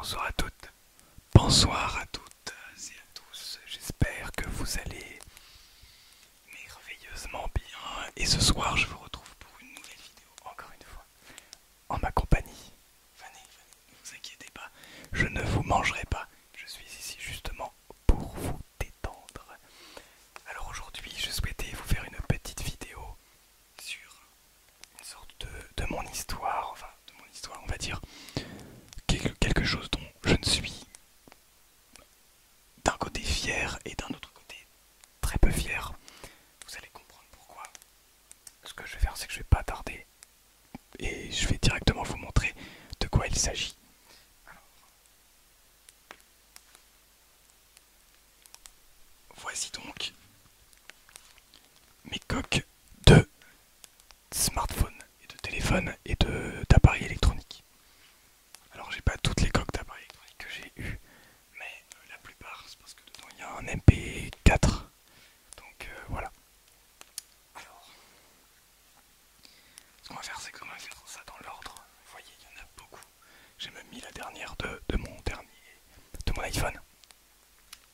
Bonsoir à toutes, bonsoir à toutes et à tous, j'espère que vous allez merveilleusement bien et ce soir je vous retrouve pour une nouvelle vidéo, encore une fois, en ma compagnie. Venez, ne vous inquiétez pas, je ne vous mangerai pas, je suis ici justement pour vous détendre. Alors aujourd'hui je souhaitais vous faire une petite vidéo sur une sorte de mon histoire, enfin de mon histoire on va dire, quelque chose dont je ne suis d'un côté fier et d'un autre côté très peu fier. Vous allez comprendre pourquoi. Ce que je vais faire, c'est que je vais pas tarder et je vais directement vous montrer de quoi il s'agit. Alors, voici donc mes coques de smartphone et de téléphone et d'appareils électroniques. Alors j'ai pas toutes les coques d'appareils électroniques que j'ai eues, mais la plupart c'est parce que dedans il y a un MP4. Donc voilà. Alors, ce qu'on va faire, c'est qu'on va faire ça dans l'ordre. Vous voyez, il y en a beaucoup. J'ai même mis la dernière de mon iPhone.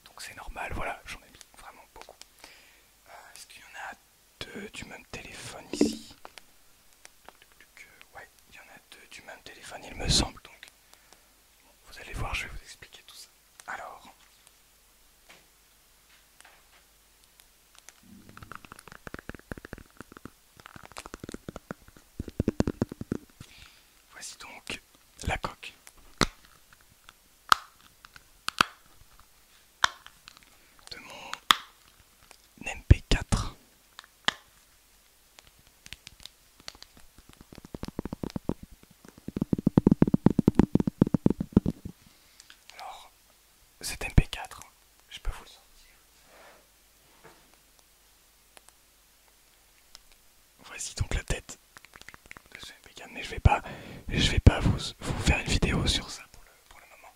Donc c'est normal, voilà, j'en ai mis vraiment beaucoup. Est-ce qu'il y en a deux du même téléphone ici? Ouais, il y en a deux du même téléphone, il me semble. Donc, bon, vous allez voir, je vais vous expliquer tout ça. Alors, voici donc la coque de mon MP4. Alors, cet MP4, je peux vous le sortir. Voici donc la tête de ce MP4, mais je vais pas vous faire une vidéo sur ça pour le moment.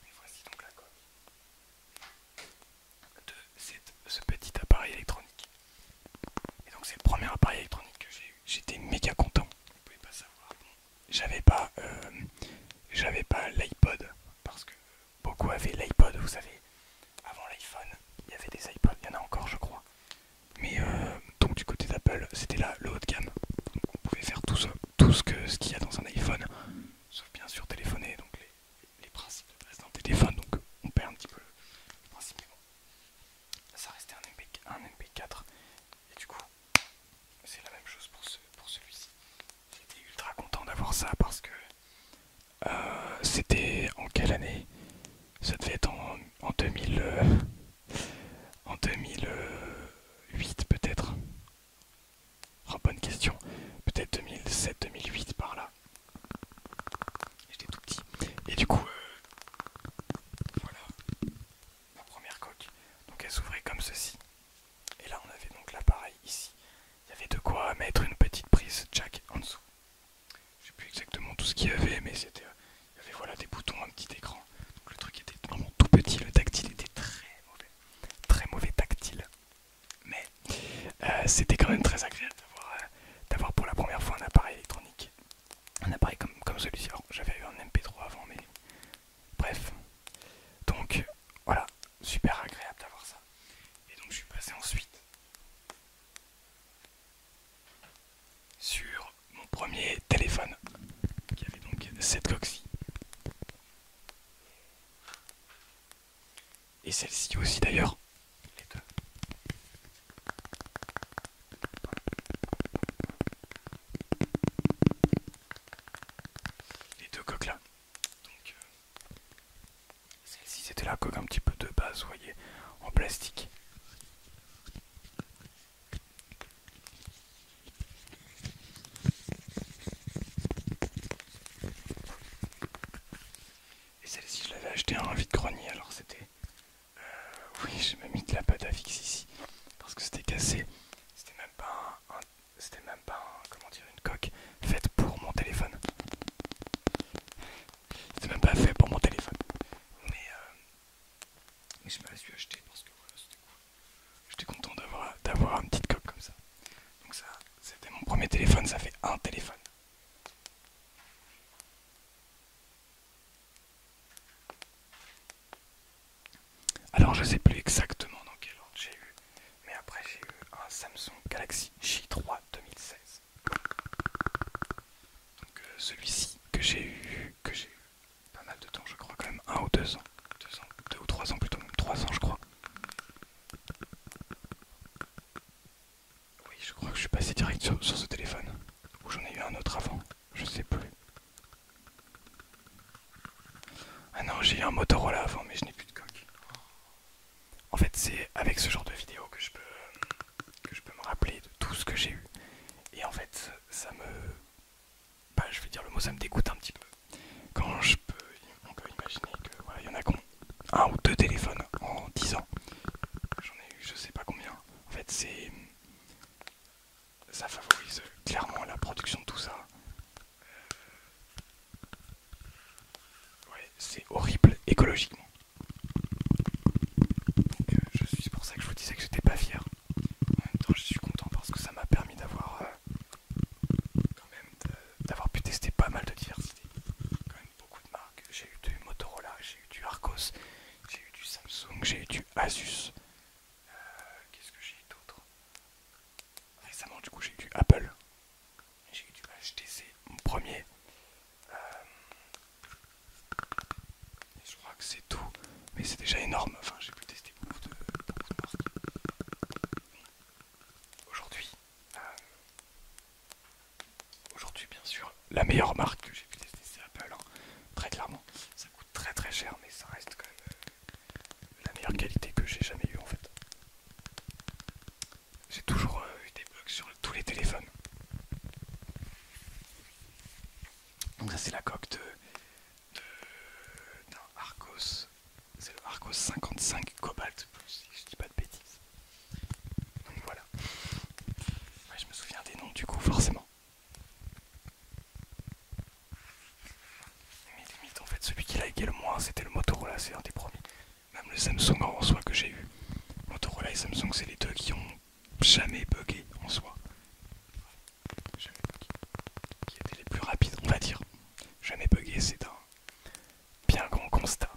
Mais voici donc la coque de ce petit appareil électronique. Et donc c'est le premier appareil électronique que j'ai eu. J'étais méga content. Vous pouvez pas savoir. Bon, j'avais pas l'iPod parce que beaucoup avaient l'iPod. Vous savez, avant l'iPhone, il y avait des iPods. Il y en a encore, je crois. Mais donc du côté d'Apple, c'était là le haut de gamme. Donc on pouvait faire tout ce qu'il y a dans un iPhone, sauf bien sûr téléphoner. Donc les principes de base d'un téléphone. Donc on perd un petit peu le principe. Mais bon, ça restait un MP4. Et du coup, c'est la même chose pour celui-ci. J'étais ultra content d'avoir ça parce que c'était en quelle année? Ça devait être en 2000, en 2008 peut-être. Oh, bonne question. Peut-être 2007-2008 par là. J'étais tout petit. Et du coup, voilà ma première coque. Donc elle s'ouvrait comme ceci. Et là on avait donc l'appareil ici. Il y avait de quoi mettre une petite prise jack en dessous. Je sais plus exactement tout ce qu'il y avait, mais c'était, il y avait voilà des boutons, un petit écran. Donc le truc était vraiment tout petit, le tactile était très mauvais tactile. Mais c'était quand même très agréable d'avoir pour la première fois un appareil électronique. Un appareil comme celui-ci. Alors j'avais eu un MP3 avant, mais bref. Donc voilà, super agréable d'avoir ça. Et donc je suis passé ensuite sur mon premier téléphone qui avait donc cette coque-ci. Et celle-ci aussi d'ailleurs. Les deux. Les deux coques là. Donc celle-ci c'était la coque un petit peu de base, vous voyez, en plastique. Et celle-ci je l'avais acheté à un vide-grenier, alors c'était... oui, j'ai même mis de la pâte à fixe ici, parce que c'était cassé. C'était même pas comment dire, une coque faite pour mon téléphone. C'était même pas fait pour mon téléphone. Mais je me la suis acheté parce que voilà, c'était cool. J'étais content d'avoir une petite coque comme ça. Donc ça, c'était mon premier téléphone, ça fait un téléphone. je sais plus exactement dans quel ordre j'ai eu. Mais après j'ai eu un Samsung Galaxy J3 2016. Donc celui-ci que j'ai eu pas mal de temps, je crois quand même 1 ou 2 ans. 2 ans, 2 ou 3 ans plutôt, même 3 ans je crois. Oui, je crois que je suis passé direct sur ce téléphone. Ou j'en ai eu un autre avant, je sais plus. Ah non, j'ai eu un Motorola avant, mais je n'ai plus de coque. En fait, c'est avec ce genre de vidéo que je peux me rappeler de tout ce que j'ai eu. Et en fait, ça me... Bah, je vais dire le mot, ça me dégoûte un petit peu. Quand on peut imaginer que voilà, il y en a qui ont 1 ou 2 téléphones en 10 ans. J'en ai eu je sais pas combien. En fait, ça favorise clairement la production de tout ça. Ouais, c'est horrible écologiquement. Donc c'est pour ça que je vous disais que j'étais pas fier. En même temps, je suis content parce que ça m'a permis d'avoir quand même d'avoir pu tester pas mal de diversité. Quand même beaucoup de marques. J'ai eu du Motorola, j'ai eu du Arcos, j'ai eu du Samsung, j'ai eu du Asus. Qu'est-ce que j'ai eu d'autre? Récemment, du coup, j'ai eu du Apple. J'ai eu du HTC, mon premier. Je crois que c'est tout, mais c'est déjà énorme. Enfin, j'ai pu tester beaucoup de marques. Aujourd'hui, aujourd'hui, bien sûr, la meilleure marque que j'ai pu tester, c'est Apple. Hein. Très clairement, ça coûte très très cher, mais ça reste quand même la meilleure qualité que j'ai jamais eue en fait. J'ai toujours eu des bugs sur tous les téléphones. Donc ça c'est la coque d'un Arcos. C'est le Arcos 55 Cobalt Plus, si je dis pas de bêtises. Donc voilà. Ouais, je me souviens des noms du coup forcément. Mais limite en fait celui qui laguait le moins c'était le Motorola, c'est un des premiers. Même le Samsung en soi que j'ai eu. Motorola et Samsung c'est les deux qui ont jamais bugué en soi. Jamais bugué. Qui étaient les plus rapides on va dire. Jamais bugué c'est un bien grand constat.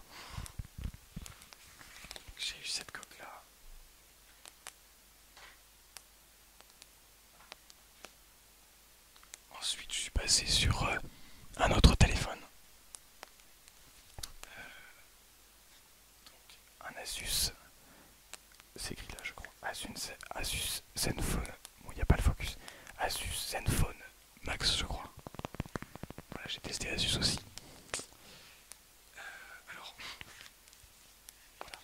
J'ai eu cette coque là. Ensuite je suis passé sur un autre téléphone. Donc un Asus. C'est écrit là je crois. Asus Zenfone. Bon il n'y a pas le focus. Asus Zenfone Max je crois. Voilà j'ai testé Asus aussi. Alors voilà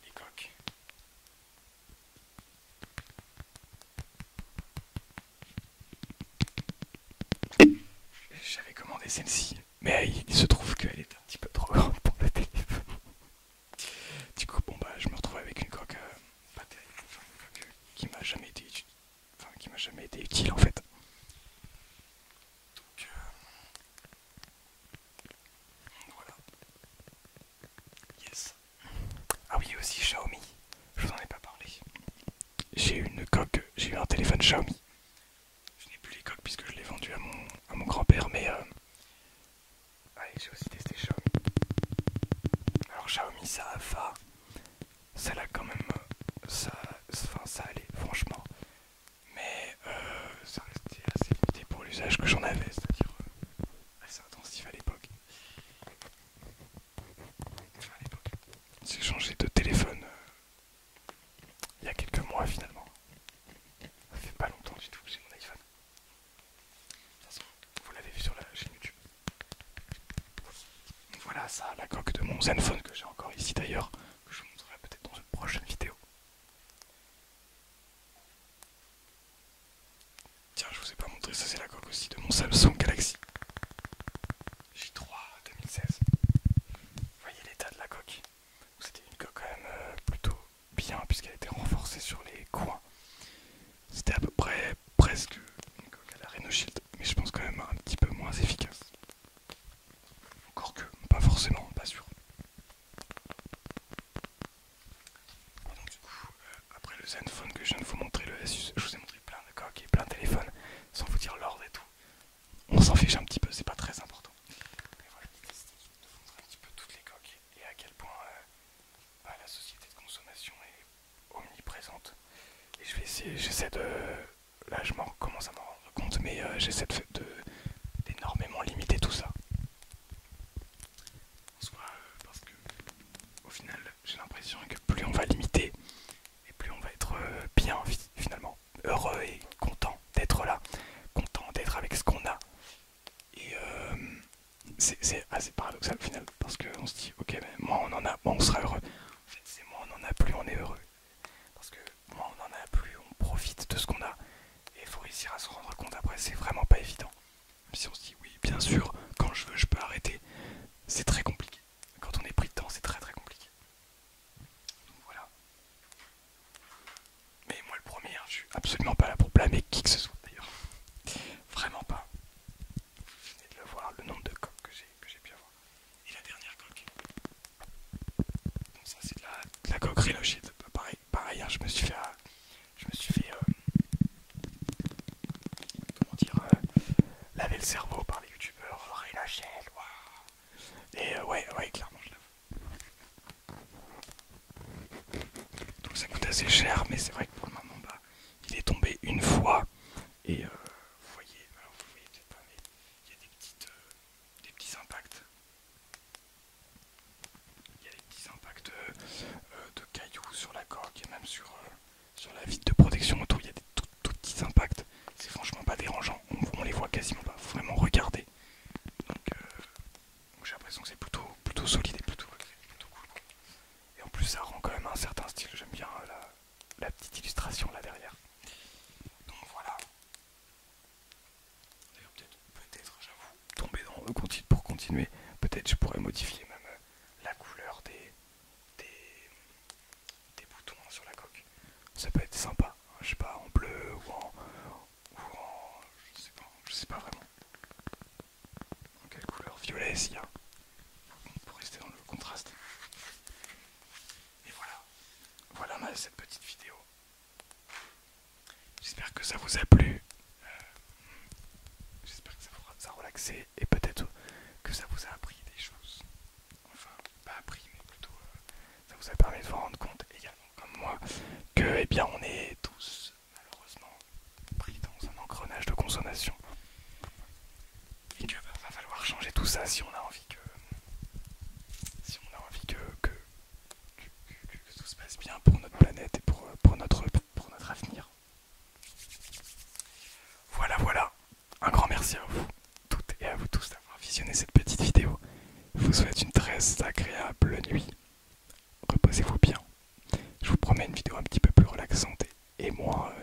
les coques. J'avais commandé celle-ci, mais il se trouve qu'elle est un petit peu trop grande pour le téléphone. Du coup, bon bah, je me retrouve avec une coque pas terrible, enfin, une coque qui m'a jamais été utile, enfin, qui m'a jamais été utile en fait. Donc voilà. Yes. Ah oui, aussi Xiaomi. Je vous en ai pas parlé. J'ai eu une coque, j'ai eu un téléphone Xiaomi. Je n'ai plus les coques puisque je l'ai vendu à mon grand-père, mais allez, j'ai aussi testé Xiaomi. Alors Xiaomi ça va, ça l'a quand même, ça allait franchement, mais ça restait assez limité pour l'usage que j'en avais, c'est-à-dire assez intensif à l'époque. Enfin à l'époque, j'ai changé de téléphone il y a quelques mois finalement. Ça fait pas longtemps du tout que j'ai mon iPhone. De toute façon, vous l'avez vu sur la chaîne YouTube. Donc voilà, ça a la coque de mon Zenfone que j'ai encore ici d'ailleurs, que je vous montrerai peut-être dans une prochaine vidéo. Tiens, je vous ai pas montré, ça c'est la coque aussi de mon Samsung Galaxy J3 2016. Vous voyez l'état de la coque. C'était une coque quand même plutôt bien puisqu'elle était renforcée sur les coins. C'était à peu près presque une coque à la Renault Shield, mais je pense quand même un petit peu moins efficace. Encore que, pas forcément, pas sûr. Et donc du coup, après le Zenfone que je viens de vous montrer, le Asus, je vous ai montré plein de coques et plein de téléphones, sans vous dire l'ordre et tout. On s'en fiche un petit peu, c'est pas très important. Mais voilà, l'idée c'était de vous montrer un petit peu toutes les coques et à quel point la société de j'essaie de... Là, je commence à m'en rendre compte, mais j'essaie d'énormément limiter tout ça. En soi, parce que au final, j'ai l'impression que plus on va limiter, et plus on va être bien finalement, heureux et content d'être là, content d'être avec ce qu'on a. Et c'est assez paradoxal au final, parce qu'on se dit, ok, mais moins on en a, moins on sera heureux. En fait, c'est moins on en a, plus on est heureux. Parce que moins on en a, plus on profite de ce qu'on a. Et il faut réussir à se rendre compte après, c'est vraiment pas évident. Même si on se dit, oui, bien sûr, quand je veux, je peux arrêter. C'est très compliqué. Quand on est pris dedans, c'est très très compliqué. Donc voilà. Mais moi le premier, hein, je suis absolument pas là pour blâmer qui que ce soit d'ailleurs. Vraiment pas. Vous venez de le voir, le nombre de coques que j'ai pu avoir. Et la dernière coque. Bon, ça c'est de la coque Rhinochet. Pareil hein, je me suis fait comment dire, laver le cerveau par les youtubeurs. Rhinochet, waouh. Et ouais, clairement je l'avoue. Donc ça coûte assez cher, mais c'est vrai que pour le moment, bah, il est tombé une fois. Et vous voyez, alors vous voyez peut-être pas, mais il y a des petits impacts. Il y a des petits impacts de cailloux sur la coque et même sur la vitre de protection autour. Il y a des tout petits impacts. C'est franchement pas dérangeant. On les voit quasiment pas. Faut vraiment regarder. Donc j'ai l'impression que c'est plutôt solide et plutôt cool. Et en plus ça rend quand même un certain style. J'aime bien la petite illustration là derrière. Donc voilà. D'ailleurs peut-être, j'avoue, tomber dans le continu pour continuer. Peut-être je pourrais modifier même la couleur des boutons sur la coque. Ça peut être sympa. Je sais pas, en bleu ou en je sais pas vraiment. En quelle couleur? Violet s'il y a. Pour rester dans le contraste. Et voilà cette petite vidéo. J'espère que ça vous a plu. J'espère que ça vous a relaxé et peut-être que ça vous a appris des choses. Enfin, pas appris, mais plutôt ça vous a permis de vous rendre compte également, comme moi, que eh bien on est tous malheureusement pris dans un engrenage de consommation et que va falloir changer tout ça si on a envie que tout se passe bien pour notre planète et pour notre avenir. Voilà. Un grand merci à vous toutes et à vous tous d'avoir visionné cette petite vidéo. Je vous souhaite une très agréable nuit. Reposez-vous bien. Je vous promets une vidéo un petit peu plus relaxante et moins